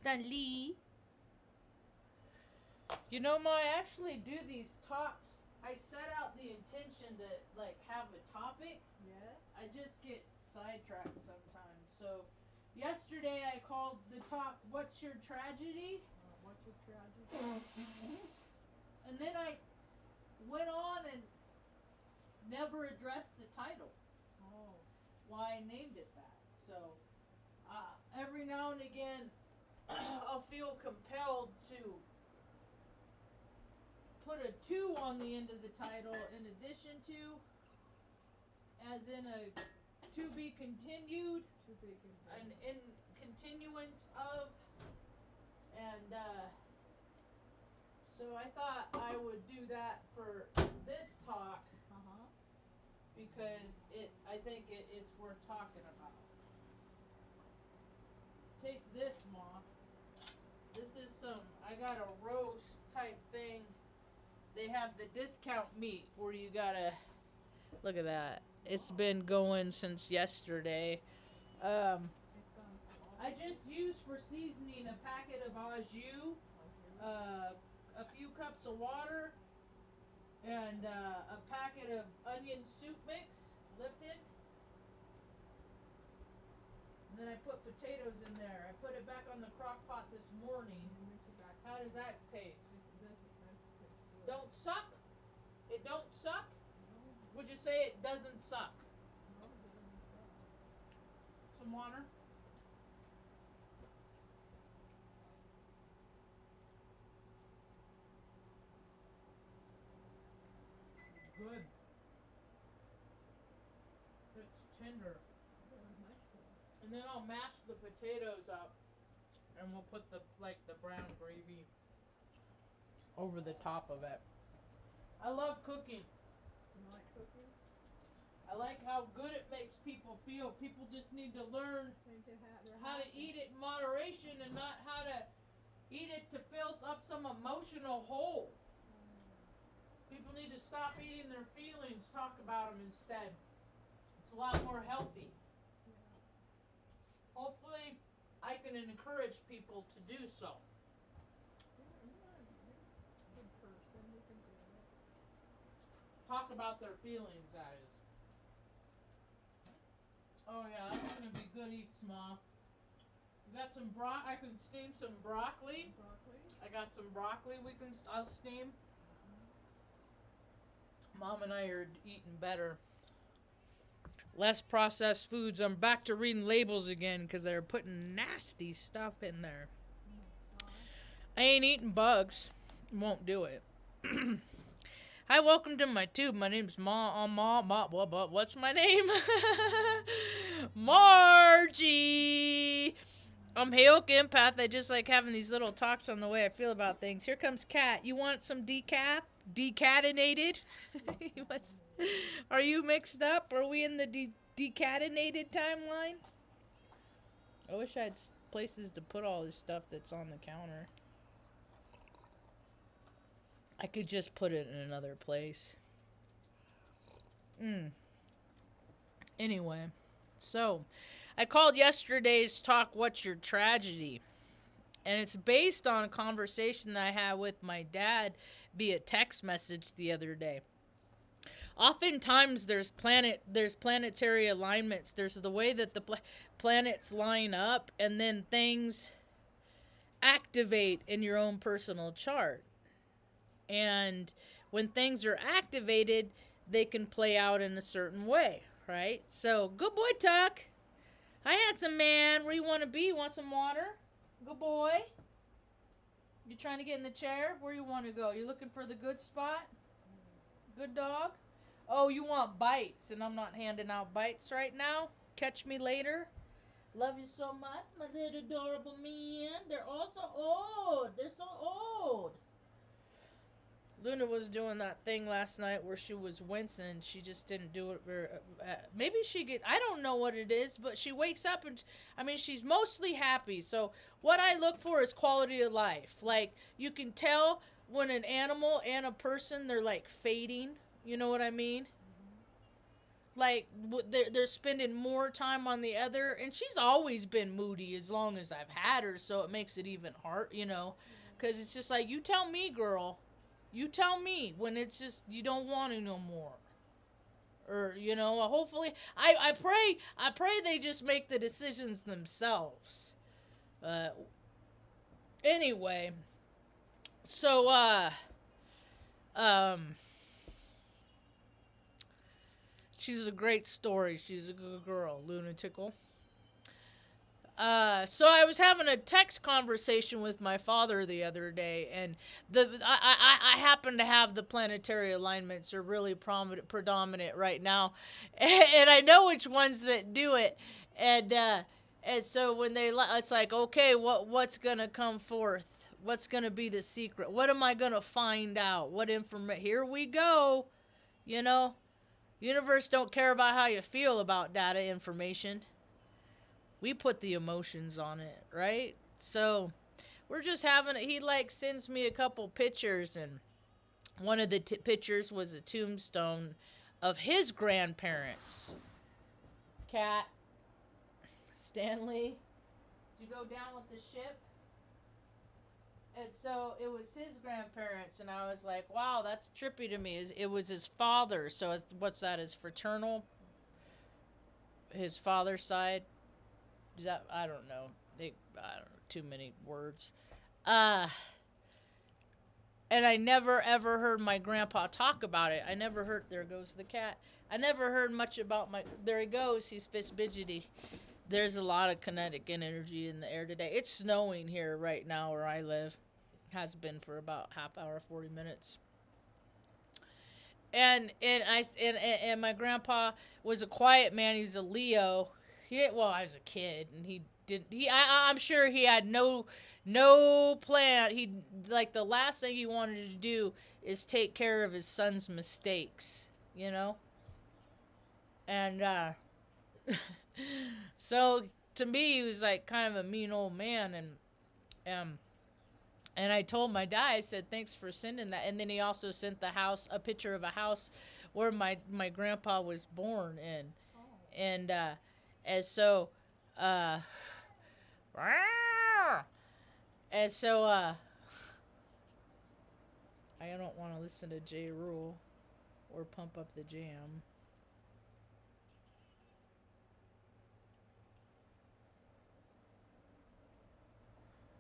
Stanley. You know, Ma, I actually do these talks. I set out the intention to, like, have a topic. Yes. I just get sidetracked sometimes. So, yesterday I called the talk, What's Your Tragedy? What's your tragedy? And then I went on and never addressed the title. Oh. Why I named it that. So, every now and again, I'll feel compelled to put a 2 on the end of the title in addition to, as in a to be continued, To be continued. an in continuance of, and so I thought I would do that for this talk because I think it's worth talking about. Taste this, Ma. This is I got a roast type thing. They have the discount meat where you gotta, look at that. It's been going since yesterday. I just used for seasoning a packet of au jus, a few cups of water, and a packet of onion soup mix, Lipton. And then I put potatoes in there. I put it back on the crock pot this morning. How does that taste? Don't suck? It don't suck? Would you say it doesn't suck? No, it doesn't suck. Some water? Good. It's tender. And then I'll mash the potatoes up and we'll put the brown gravy over the top of it. I love cooking. You like cooking? I like how good it makes people feel. People just need to learn how to eat it in moderation and not how to eat it to fill up some emotional hole. People need to stop eating their feelings, talk about them instead. It's a lot more healthy. Hopefully, I can encourage people to do so. Talk about their feelings, that is. Oh yeah, that's gonna be good eats, Ma. We got some I can steam some broccoli. I got some broccoli I'll steam. Mom and I are eating better. Less processed foods. I'm back to reading labels again because they're putting nasty stuff in there. I ain't eating bugs. Won't do it. Hi, welcome to my tube. My name's what's my name? Margie. I'm Hayoke Empath. I just like having these little talks on the way I feel about things. Here comes Kat. You want some decatenated? Are you mixed up? Are we in the decatenated timeline? I wish I had places to put all this stuff that's on the counter. I could just put it in another place. Anyway, so I called yesterday's talk, What's Your Tragedy? And it's based on a conversation that I had with my dad via text message the other day. Oftentimes there's planetary alignments. There's the way that the planets line up and then things activate in your own personal chart. And when things are activated, they can play out in a certain way, right? So, good boy, Tuck. Hi, handsome man. Where you want to be? You want some water? Good boy. You trying to get in the chair? Where you want to go? You looking for the good spot? Good dog? Oh, you want bites, and I'm not handing out bites right now? Catch me later. Love you so much, my little adorable man. They're all so old. They're so old. Luna was doing that thing last night where she was wincing. She just didn't do it very, maybe I don't know what it is, but she wakes up and, she's mostly happy. So what I look for is quality of life. Like, you can tell when an animal and a person, they're like fading. You know what I mean? like they're spending more time on the other, and she's always been moody as long as I've had her, so it makes it even hard, because it's just like, you tell me, girl, you tell me when it's just you don't want to no more. Or hopefully I pray they just make the decisions themselves. uh anyway, so um she's a great story. She's a good girl, lunatical. So I was having a text conversation with my father the other day, and I happen to have the planetary alignments are really predominant right now, and I know which ones that do it, and so when it's like, okay, what's gonna come forth? What's gonna be the secret? What am I gonna find out? What information? Here we go. You know, universe don't care about how you feel about data information. We put the emotions on it, right? So we're just having it. He like sends me a couple pictures, and one of the pictures was a tombstone of his grandparents. Cat, Stanley, did you go down with the ship? And so it was his grandparents, and I was like, wow, that's trippy to me. It was his father. So what's that? His fraternal, his father's side. Is that, I don't know. I don't know. Too many words. Uh, and I never ever heard my grandpa talk about it. I never heard. There goes the cat. I never heard much about my. There he goes. He's fist fidgety. There's a lot of kinetic energy in the air today. It's snowing here right now where I live. Has been for about half hour, 40 minutes. And my grandpa was a quiet man. He was a Leo. I was a kid, and he didn't. I'm sure he had no plan. He, like, the last thing he wanted to do is take care of his son's mistakes, and so to me, he was like kind of a mean old man, and I told my dad, I said, thanks for sending that. And then he also sent a picture of a house where my grandpa was born in. And so, uh, and so, I don't want to listen to J. Rule or pump up the jam.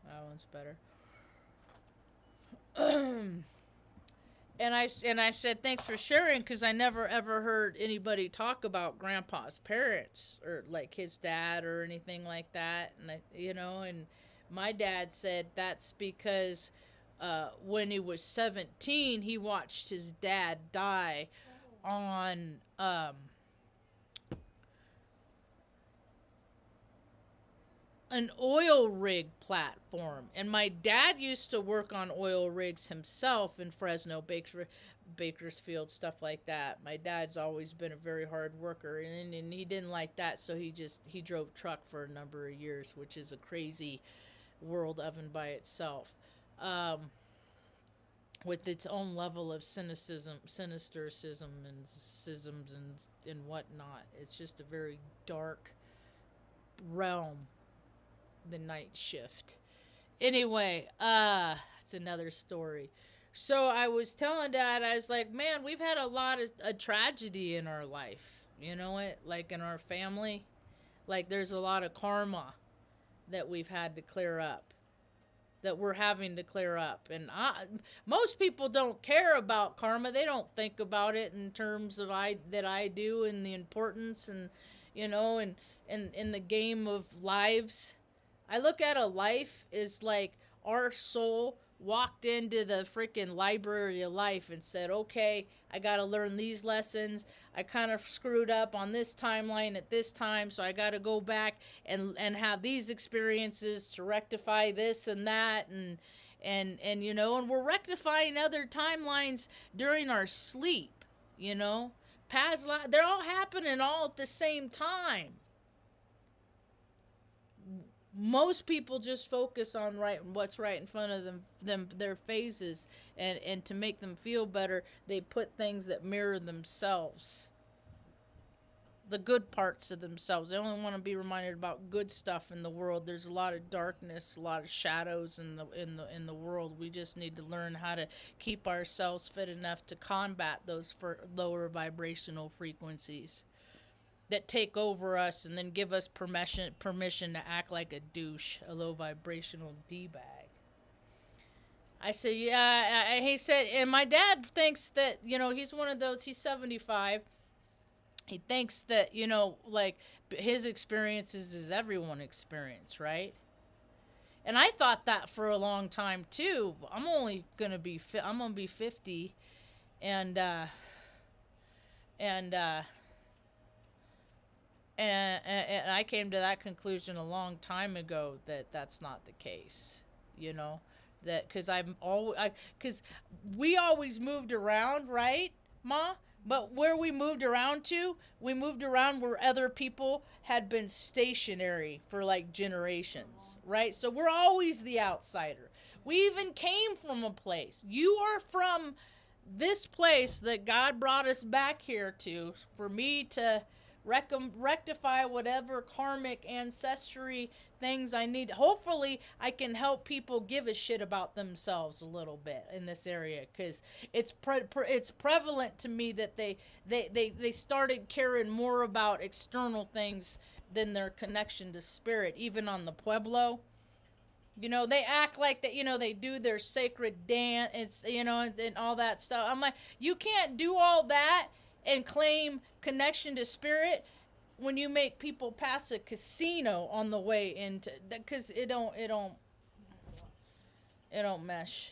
That one's better. And I said thanks for sharing, because I never ever heard anybody talk about Grandpa's parents or like his dad or anything like that. And my dad said that's because when he was 17, he watched his dad die on an oil rig platform. And my dad used to work on oil rigs himself in Fresno, Bakersfield, stuff like that. My dad's always been a very hard worker, and he didn't like that, so he drove truck for a number of years, which is a crazy world oven by itself. With its own level of sinistercism and schisms and whatnot. It's just a very dark realm, the night shift. Anyway, it's another story. So I was telling Dad, I was like, man, we've had a lot of a tragedy in our life. You know it, like in our family, like there's a lot of karma that we've had to clear up, that we're having to clear up. And most people don't care about karma. They don't think about it in terms of that I do, and the importance, and and in the game of lives. I look at a life as like our soul walked into the freaking library of life and said, okay, I got to learn these lessons. I kind of screwed up on this timeline at this time, so I got to go back and have these experiences to rectify this and that, and and we're rectifying other timelines during our sleep, past life. They're all happening all at the same time. Most people just focus on what's right in front of their faces, and to make them feel better, they put things that mirror themselves. the good parts of themselves. They only want to be reminded about good stuff in the world. There's a lot of darkness, a lot of shadows in the world. We just need to learn how to keep ourselves fit enough to combat those for lower vibrational frequencies that take over us and then give us permission to act like a douche, a low vibrational d bag. I said, yeah. He said, and my dad thinks that he's one of those. He's 75. He thinks that like his experiences is everyone's experience, right? And I thought that for a long time too. I'm gonna be 50, and and uh, and I came to that conclusion a long time ago that that's not the case, you know, that because we always moved around, right, Ma? But where we moved around where other people had been stationary for like generations, right? So we're always the outsider. We even came from a place. You are from this place that God brought us back here to for me to rectify whatever karmic ancestry things I need. Hopefully, I can help people give a shit about themselves a little bit in this area, because it's prevalent to me that they started caring more about external things than their connection to spirit, even on the Pueblo. They act like that, they do their sacred dance, and all that stuff. I'm like, you can't do all that and claim connection to spirit when you make people pass a casino on the way into, because it don't mesh.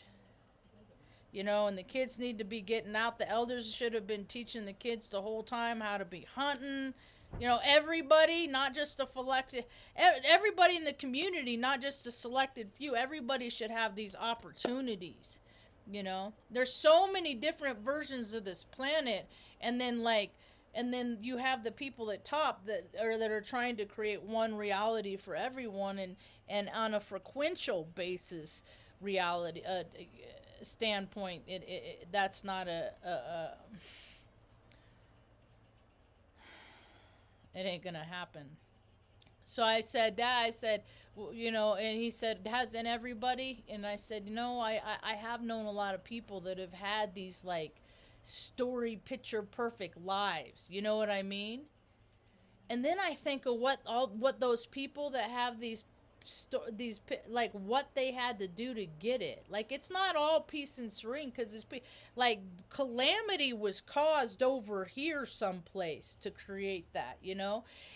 And the kids need to be getting out. The elders should have been teaching the kids the whole time how to be hunting. Everybody, not just a selected, everybody in the community, not just a selected few. Everybody should have these opportunities. There's so many different versions of this planet, and then you have the people at top that are trying to create one reality for everyone, and on a frequential basis reality standpoint, that's not it ain't gonna happen. So I said, Dad, and he said, hasn't everybody? And I said, I have known a lot of people that have had these like story picture perfect lives. You know what I mean? And then I think of what those people that have like what they had to do to get it. Like, it's not all peace and serene, because it's like calamity was caused over here someplace to create that,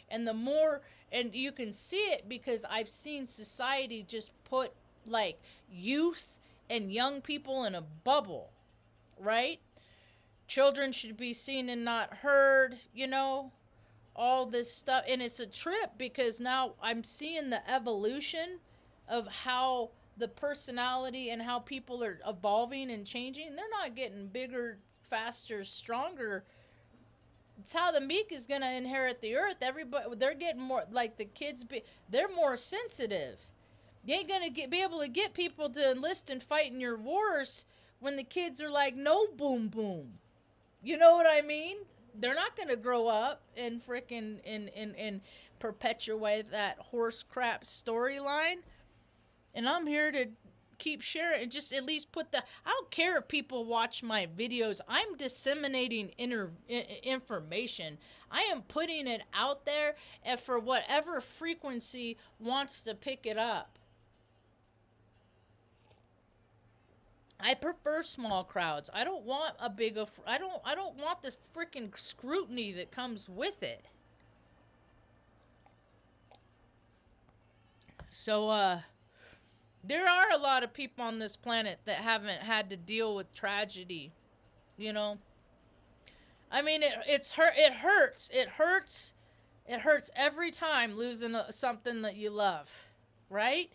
and the more, and you can see it because I've seen society just put like youth and young people in a bubble, right? Children should be seen and not heard, all this stuff. And it's a trip, because now I'm seeing the evolution of how the personality and how people are evolving and changing. They're not getting bigger, faster, stronger. It's how the meek is going to inherit the earth. Everybody, they're getting more like the kids. They're more sensitive. You ain't going to be able to get people to enlist and fight in your wars when the kids are like, no, boom boom. You know what I mean? They're not going to grow up and freaking and perpetuate that horse crap storyline. And I'm here to keep sharing and just at least put I don't care if people watch my videos. I'm disseminating information. I am putting it out there, and for whatever frequency wants to pick it up. I prefer small crowds. I don't want a big I don't want this freaking scrutiny that comes with it. So there are a lot of people on this planet that haven't had to deal with tragedy, I mean, it hurts. It hurts every time losing something that you love, right?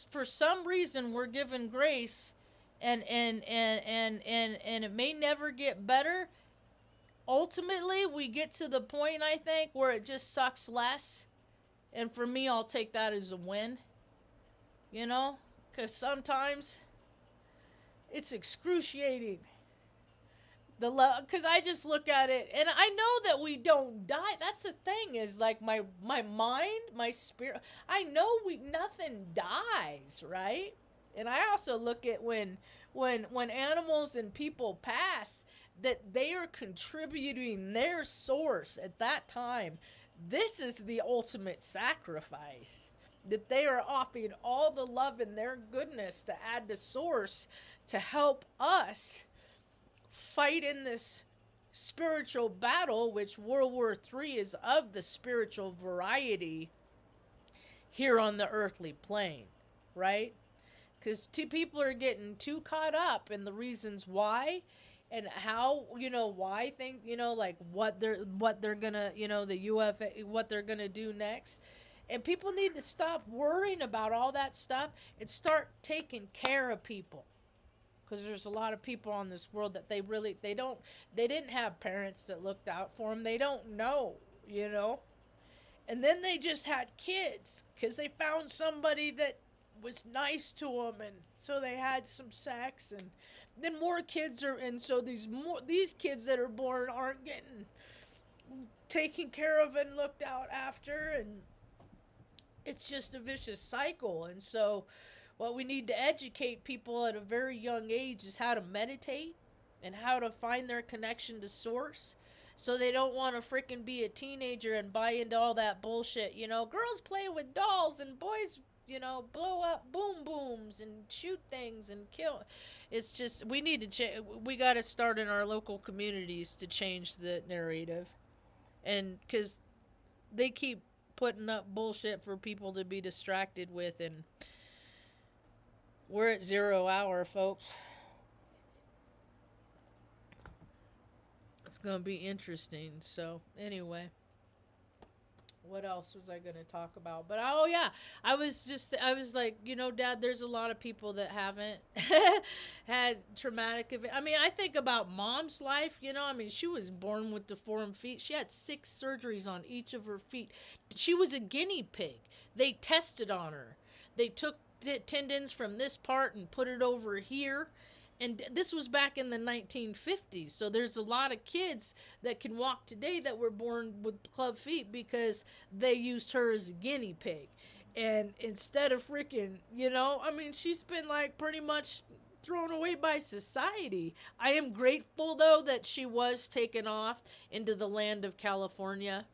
For some reason we're given grace, and it may never get better. Ultimately, we get to the point, I think, where it just sucks less, and for me, I'll take that as a win. Because sometimes it's excruciating The love, because I just look at it and I know that we don't die. That's the thing, is like my mind, my spirit, I know we nothing dies, right? And I also look at when animals and people pass, that they are contributing their source at that time. This is the ultimate sacrifice, that they are offering all the love and their goodness to add the source to help us fight in this spiritual battle, which World War III is of the spiritual variety here on the earthly plane, right? Because two people are getting too caught up in the reasons why and how, why think, like what they're gonna, the UFA, what they're gonna do next. And people need to stop worrying about all that stuff and start taking care of people, because there's a lot of people on this world that they didn't have parents that looked out for them. They don't know, and then they just had kids because they found somebody that was nice to them, and so they had some sex, and then more kids are, and so these kids that are born aren't getting taken care of and looked out after, and it's just a vicious cycle. And so what we need to educate people at a very young age is how to meditate and how to find their connection to source, so they don't want to freaking be a teenager and buy into all that bullshit. Girls play with dolls and boys, blow up boom booms and shoot things and kill. It's just, we need to we got to start in our local communities to change the narrative. And because they keep putting up bullshit for people to be distracted with, and we're at 0 hour, folks. It's gonna be interesting. So anyway, what else was I gonna talk about? But oh yeah, I was like, Dad, there's a lot of people that haven't had traumatic event. I mean, I think about Mom's life. I mean, she was born with deformed feet. She had 6 surgeries on each of her feet. She was a guinea pig. They tested on her. They took tendons from this part and put it over here, and this was back in the 1950s. So there's a lot of kids that can walk today that were born with club feet because they used her as a guinea pig. And instead of freaking, I mean, she's been like pretty much thrown away by society. I am grateful though that she was taken off into the land of California,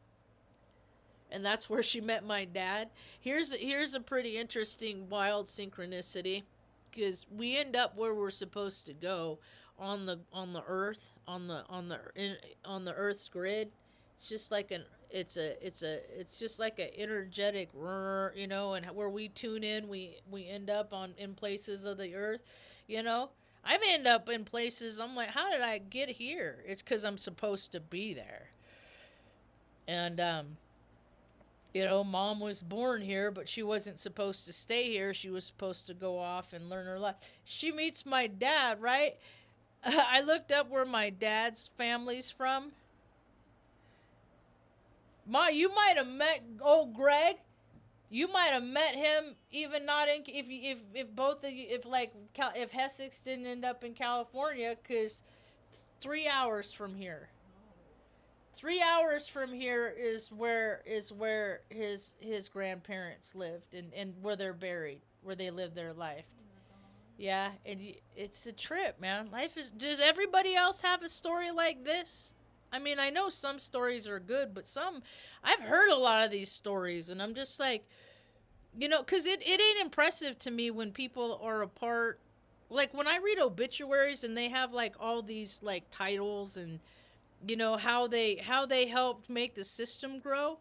and that's where she met my dad. Here's a pretty interesting wild synchronicity, because we end up where we're supposed to go on the earth, on the earth's grid. It's just like it's just like an energetic, and where we tune in, we end up in places of the earth, I've ended up in places I'm like, how did I get here? It's because I'm supposed to be there. And Mom was born here, but she wasn't supposed to stay here. She was supposed to go off and learn her life. She meets my dad, right? I looked up where my dad's family's from. Ma, you might have met old Greg. You might have met him, even not in, if both of you, if Hessex didn't end up in California, because 3 hours from here. 3 hours from here is where his grandparents lived, and where they're buried, where they lived their life. Yeah, and it's a trip, man. Life is. Does everybody else have a story like this? I mean, I know some stories are good, but I've heard a lot of these stories, and I'm just like, because it ain't impressive to me when people are apart. Like when I read obituaries and they have like all these like titles and how they helped make the system grow,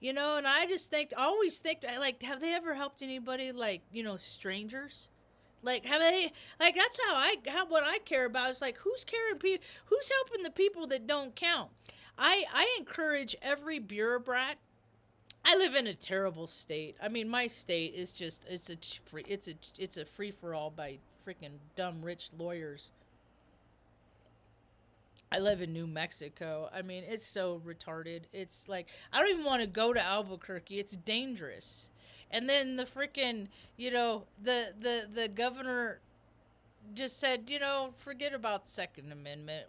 and I just always think, like, have they ever helped anybody, like, strangers? Like, have they, like, that's what I care about is like, who's helping the people that don't count. I encourage every bureaucrat. I live in a terrible state. I mean, my state is just, it's a free for all by freaking dumb rich lawyers. I live in New Mexico. I mean, it's so retarded. It's like, I don't even want to go to Albuquerque. It's dangerous. And then the freaking, the governor just said, forget about the Second Amendment.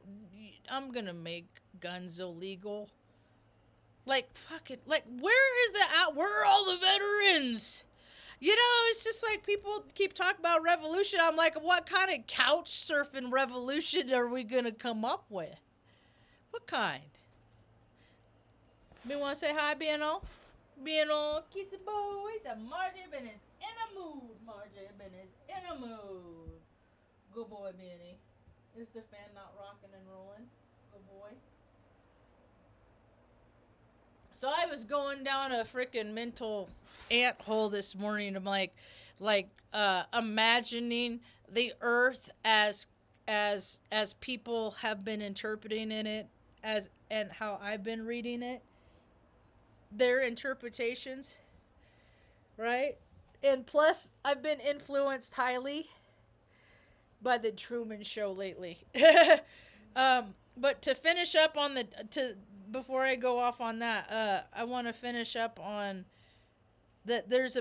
I'm gonna make guns illegal. Like fucking, like where is the out? Where are all the veterans? It's just like people keep talking about revolution. I'm like, what kind of couch surfing revolution are we gonna come up with? What kind? Me want to say hi, BNO? BNO, kissy boys. Marge been is in a mood. Marge been is in a mood. Good boy, Benny. Is the fan not rocking and rolling? Good boy. So I was going down a freaking mental ant hole this morning. I'm imagining the Earth as people have been interpreting in it and how I've been reading it, their interpretations, right? And plus, I've been influenced highly by the Truman Show lately. But to finish up on before I go off on that, I want to finish up on that. There's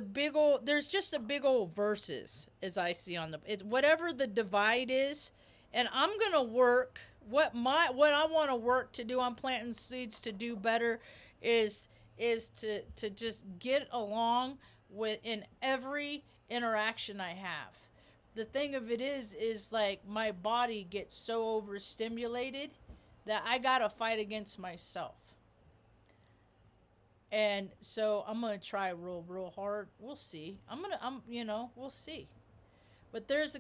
just a big old verses as I see on whatever the divide is, and I'm gonna work what I want to work to do. I'm planting seeds to do better, is to just get along with in every interaction I have. The thing of it is like my body gets so overstimulated that I gotta fight against myself. And so I'm gonna try real hard. We'll see. We'll see. But there's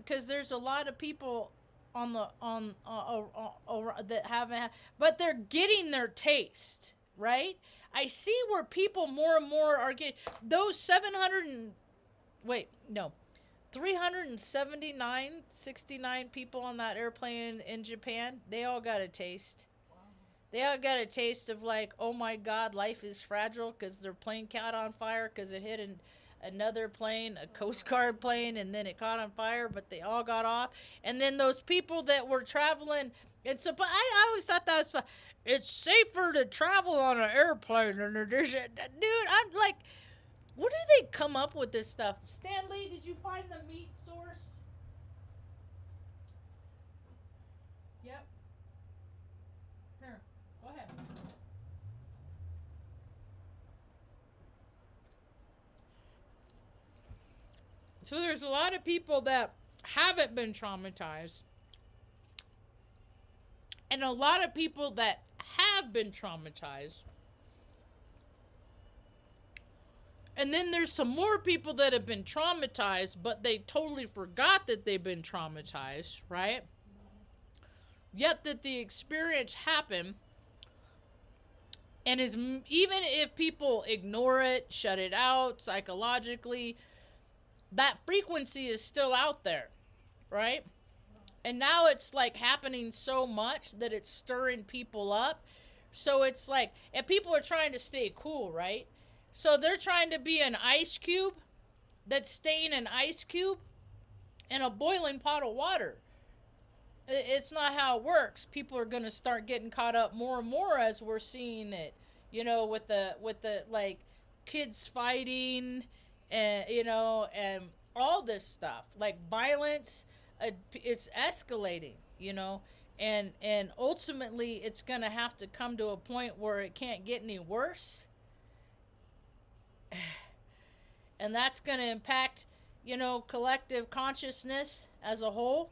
a lot of people on the that haven't, but they're getting their taste, right? I see where people more and more are getting those 700 and wait, no. 369 people on that airplane in Japan, they all got a taste. They all got a taste of like, oh my God, life is fragile because their plane caught on fire because it hit another plane, a Coast Guard plane, and then it caught on fire, but they all got off. And then those people that were traveling, and so, but I always thought that was fun. It's safer to travel on an airplane than it is. Dude, I'm like, where do they come up with this stuff? Stanley, did you find the meat source? Yep. Here, go ahead. So there's a lot of people that haven't been traumatized, and a lot of people that have been traumatized. And then there's some more people that have been traumatized, but they totally forgot that they've been traumatized, right? Yet that the experience happened, and even if people ignore it, shut it out psychologically, that frequency is still out there, right? And now it's like happening so much that it's stirring people up. So it's like, and people are trying to stay cool, right? So they're trying to be an ice cube that's staying an ice cube in a boiling pot of water. It's not how it works. People are going to start getting caught up more and more as we're seeing it, with the like kids fighting and, and all this stuff, like violence, it's escalating, and ultimately it's going to have to come to a point where it can't get any worse. And that's going to impact, collective consciousness as a whole.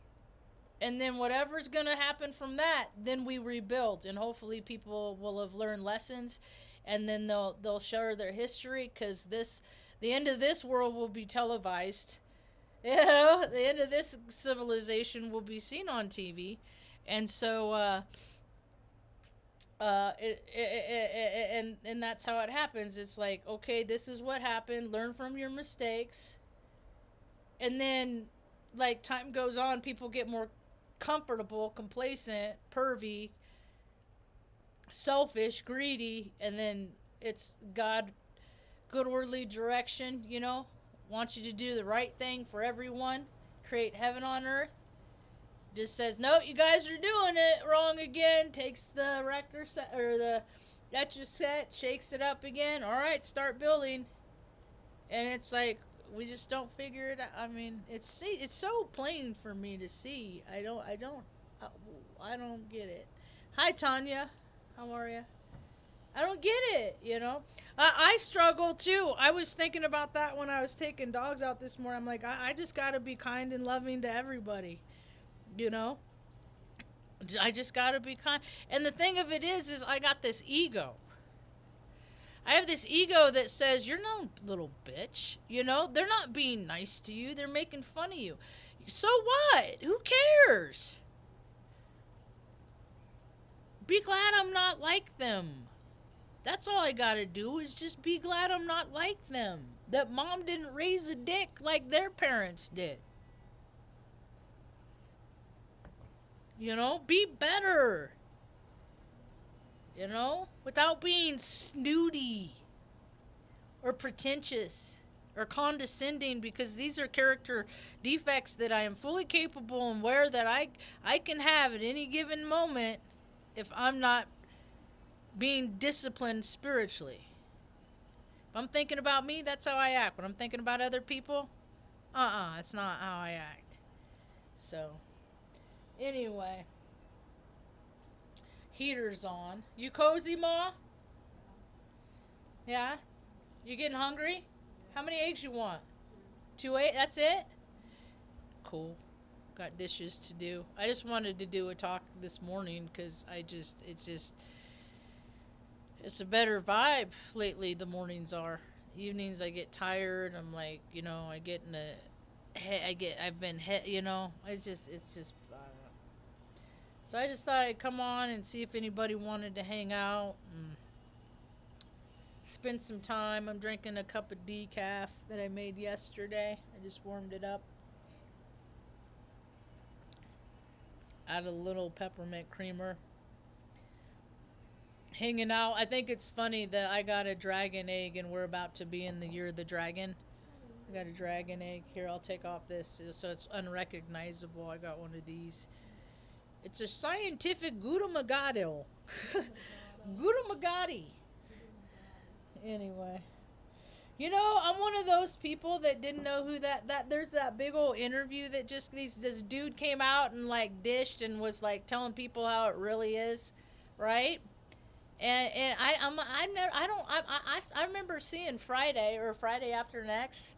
And then whatever's going to happen from that, then we rebuild. And hopefully people will have learned lessons. And then they'll share their history, because the end of this world will be televised. The end of this civilization will be seen on TV. And so, and that's how it happens. It's like, okay, this is what happened. Learn from your mistakes. And then, like, time goes on, people get more comfortable, complacent, pervy, selfish, greedy, and then it's God, good orderly direction, wants you to do the right thing for everyone, create heaven on earth. Just says, no, you guys are doing it wrong again. Takes the rector set or the etch a set, shakes it up again. All right, start building. And it's like, we just don't figure it out. I mean, it's so plain for me to see. I, I don't get it. Hi Tanya, how are you? I don't get it. I struggle too. I was thinking about that when I was taking dogs out this morning. I'm like, I just got to be kind and loving to everybody. You know, I just got to be kind. And the thing of it is I got this ego. I have this ego that says, you're no little bitch. They're not being nice to you. They're making fun of you. So what? Who cares? Be glad I'm not like them. That's all I gotta do is just be glad I'm not like them. That mom didn't raise a dick like their parents did. Be better. Without being snooty or pretentious or condescending, because these are character defects that I am fully capable and aware that I can have at any given moment if I'm not being disciplined spiritually. If I'm thinking about me, that's how I act. When I'm thinking about other people, it's not how I act. So, anyway. Heater's on. You cozy, Ma? Yeah? You getting hungry? How many eggs you want? 2 eggs? That's it? Cool. Got dishes to do. I just wanted to do a talk this morning because it's a better vibe lately. The mornings are. The evenings I get tired. I'm like, I get in a, I've been, it's just, so I just thought I'd come on and see if anybody wanted to hang out and spend some time. I'm drinking a cup of decaf that I made yesterday. I just warmed it up. Add a little peppermint creamer. Hanging out. I think it's funny that I got a dragon egg and we're about to be in the year of the dragon. I got a dragon egg. Here, I'll take off this so it's unrecognizable. I got one of these. It's a scientific Gouda Magado. Gouda Magadi. Anyway. I'm one of those people that didn't know who that there's that big old interview that just this dude came out and like dished and was like telling people how it really is, right? And I remember seeing Friday or Friday after next.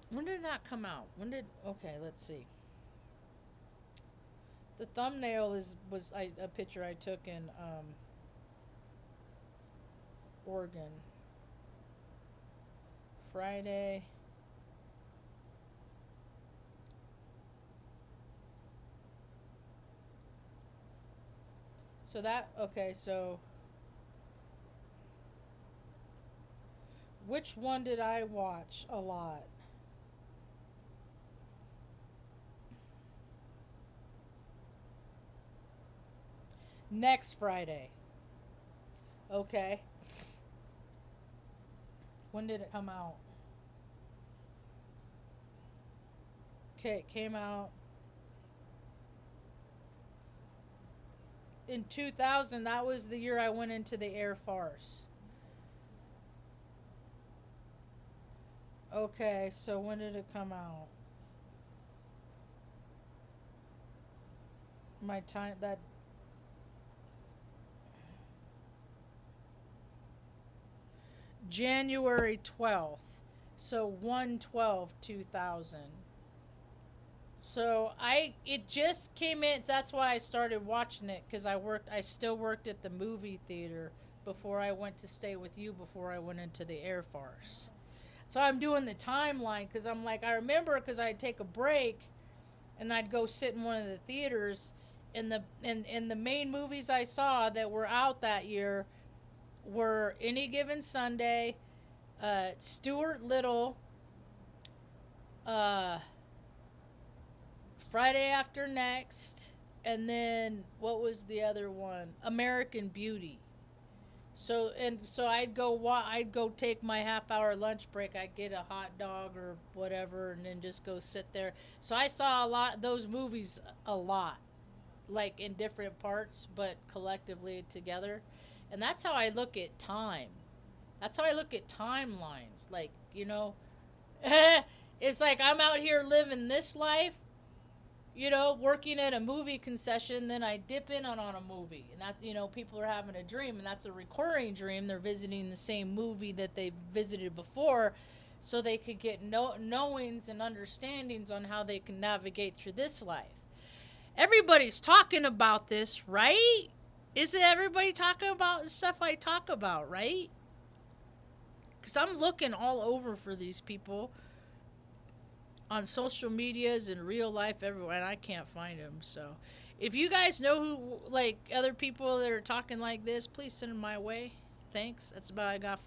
When did that come out? Okay, let's see. The thumbnail was a picture I took in Oregon. Friday. So which one did I watch a lot? Next Friday. Okay. When did it come out? Okay, it came out in 2000. That was the year I went into the Air Force. Okay, so when did it come out? My time that January 12th. So 1/12/2000. So it just came in. That's why I started watching it, because I still worked at the movie theater before I went to stay with you, before I went into the Air Force. So I'm doing the timeline because I'm like, I remember because I'd take a break and I'd go sit in one of the theaters, and the main movies I saw that were out that year were Any Given Sunday, Stuart Little, Friday After Next, and then what was the other one? American Beauty. So I'd go take my half-hour lunch break. I'd get a hot dog or whatever, and then just go sit there. So I saw those movies a lot, like in different parts, but collectively together. And that's how I look at time. That's how I look at timelines. Like, you know, it's like I'm out here living this life, you know, working at a movie concession, then I dip in on a movie. And that's, you know, people are having a dream, and that's a recurring dream. They're visiting the same movie that they visited before, so they could get knowings and understandings on how they can navigate through this life. Everybody's talking about this, right? Isn't everybody talking about the stuff I talk about, right? Because I'm looking all over for these people on social medias and real life everywhere, and I can't find them. So, if you guys know who, like, other people that are talking like this, please send them my way. Thanks. That's about all I got for